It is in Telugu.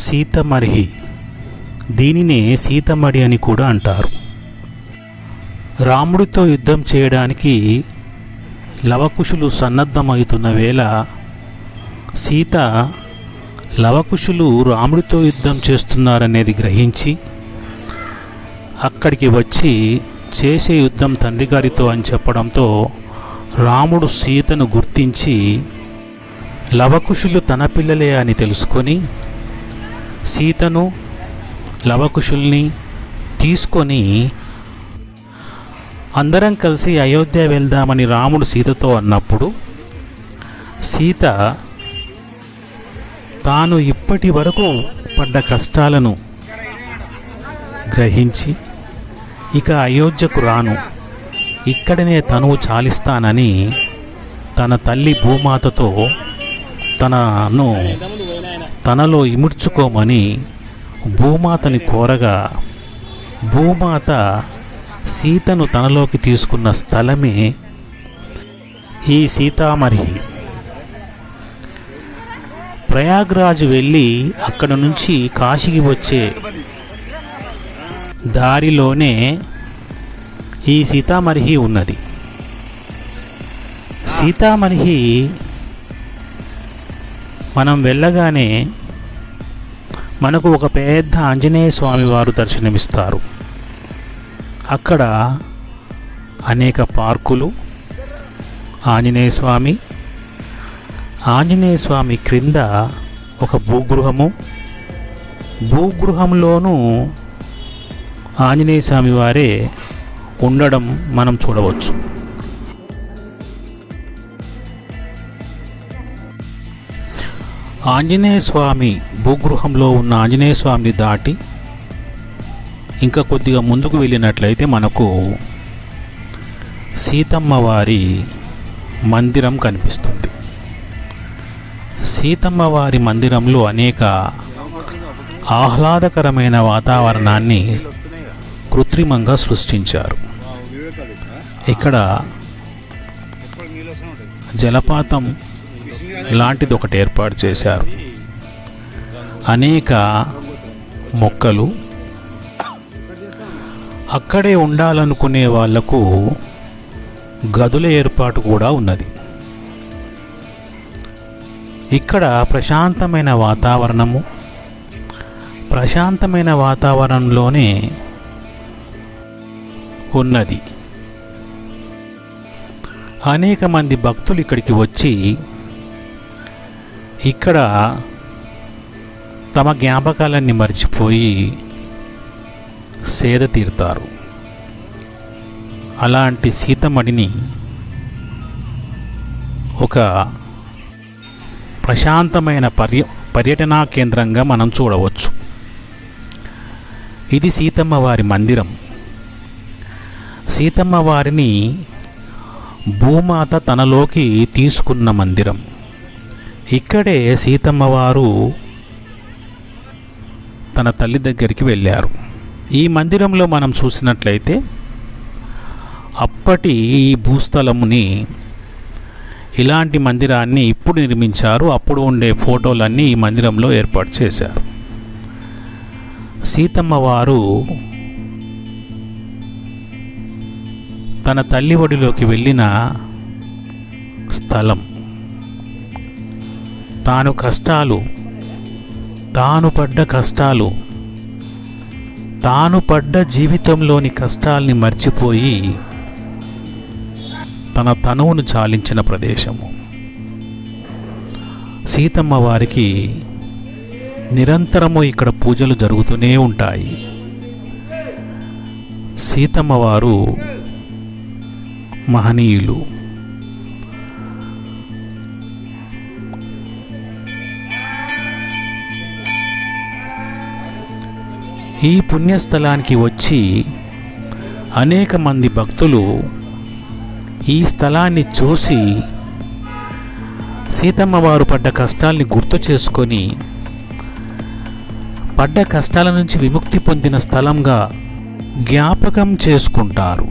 సీతమర్హి, దీనినే సీతమడి అని కూడా అంటారు. రాముడితో యుద్ధం చేయడానికి లవకుశులు సన్నద్ధమవుతున్న వేళ సీత లవకుశులు రాముడితో యుద్ధం చేస్తున్నారనేది గ్రహించి అక్కడికి వచ్చి చేసే యుద్ధం తండ్రి గారితో అని చెప్పడంతో రాముడు సీతను గుర్తించి లవకుశులు తన పిల్లలే అని తెలుసుకొని సీతను లవకుశుల్ని తీసుకొని అందరం కలిసి అయోధ్య వెళ్దామని రాముడు సీతతో అన్నప్పుడు సీత తాను ఇప్పటి వరకు పడ్డ కష్టాలను గ్రహించి ఇక అయోధ్యకు రాను, ఇక్కడనే తనువు చాలిస్తానని తన తల్లి భూమాతతో తనలో ఇముడ్చుకోమని భూమాతని కోరగా భూమాత సీతను తనలోకి తీసుకున్న స్థలమే ఈ సీతామర్హి. ప్రయాగ్రాజ్ వెళ్ళి అక్కడ నుంచి కాశీకి వచ్చే దారిలోనే ఈ సీతామర్హి ఉన్నది. సీతామర్హి మనం వెళ్ళగానే మనకు ఒక పెద్ద ఆంజనేయ స్వామి వారు దర్శనమిస్తారు. అక్కడ అనేక పార్కులు, ఆంజనేయ స్వామి క్రింద ఒక భూగృహంలోనూ ఆంజనేయ స్వామి వారే ఉండడం మనం చూడవచ్చు. ఆంజనేయ స్వామి భూగృహంలో ఉన్న ఆంజనేయ స్వామిని దాటి ఇంకా కొద్దిగా ముందుకు వెళ్ళినట్లయితే మనకు సీతమ్మ వారి మందిరం కనిపిస్తుంది. సీతమ్మ వారి మందిరంలో అనేక ఆహ్లాదకరమైన వాతావరణాన్ని కృత్రిమంగా సృష్టించారు. ఇక్కడ జలపాతం లాంటిది ఒకటి ఏర్పాటు చేశారు. అనేక మొక్కలు, అక్కడే ఉండాలనుకునే వాళ్లకు గదుల ఏర్పాటు కూడా ఉన్నది. ఇక్కడ ప్రశాంతమైన వాతావరణంలోనే ఉన్నది. అనేక మంది భక్తులు ఇక్కడికి వచ్చి ఇక్కడ తమ జ్ఞాపకాలన్నీ మర్చిపోయి సేద తీరుతారు. అలాంటి సీతమడిని ఒక ప్రశాంతమైన పర్యటనా కేంద్రంగా మనం చూడవచ్చు. ఇది సీతమ్మ వారి మందిరం. సీతమ్మ వారిని భూమాత తనలోకి తీసుకున్న మందిరం. ఇక్కడే సీతమ్మ వారు తన తల్లి దగ్గరికి వెళ్ళారు. ఈ మందిరంలో మనం చూసినట్లయితే అప్పటి ఈ భూస్థలముని ఇలాంటి మందిరాన్ని ఇప్పుడు నిర్మించారు. అప్పుడు ఉండే ఫోటోలన్నీ ఈ మందిరంలో ఏర్పాటు చేశారు. సీతమ్మ వారు తన తల్లి ఒడిలోకి వెళ్ళిన స్థలం. తాను పడ్డ జీవితంలోని కష్టాల్ని మర్చిపోయి తన తనువును చాలించిన ప్రదేశము. సీతమ్మ వారికి నిరంతరము ఇక్కడ పూజలు జరుగుతూనే ఉంటాయి. సీతమ్మ వారు మహనీయులు. ఈ పుణ్యస్థలానికి వచ్చి అనేక మంది భక్తులు ఈ స్థలాన్ని చూసి సీతమ్మ వారు పడ్డ కష్టాల్ని గుర్తు చేసుకొని పడ్డ కష్టాల నుంచి విముక్తి పొందిన స్థలంగా జ్ఞాపకం చేసుకుంటారు.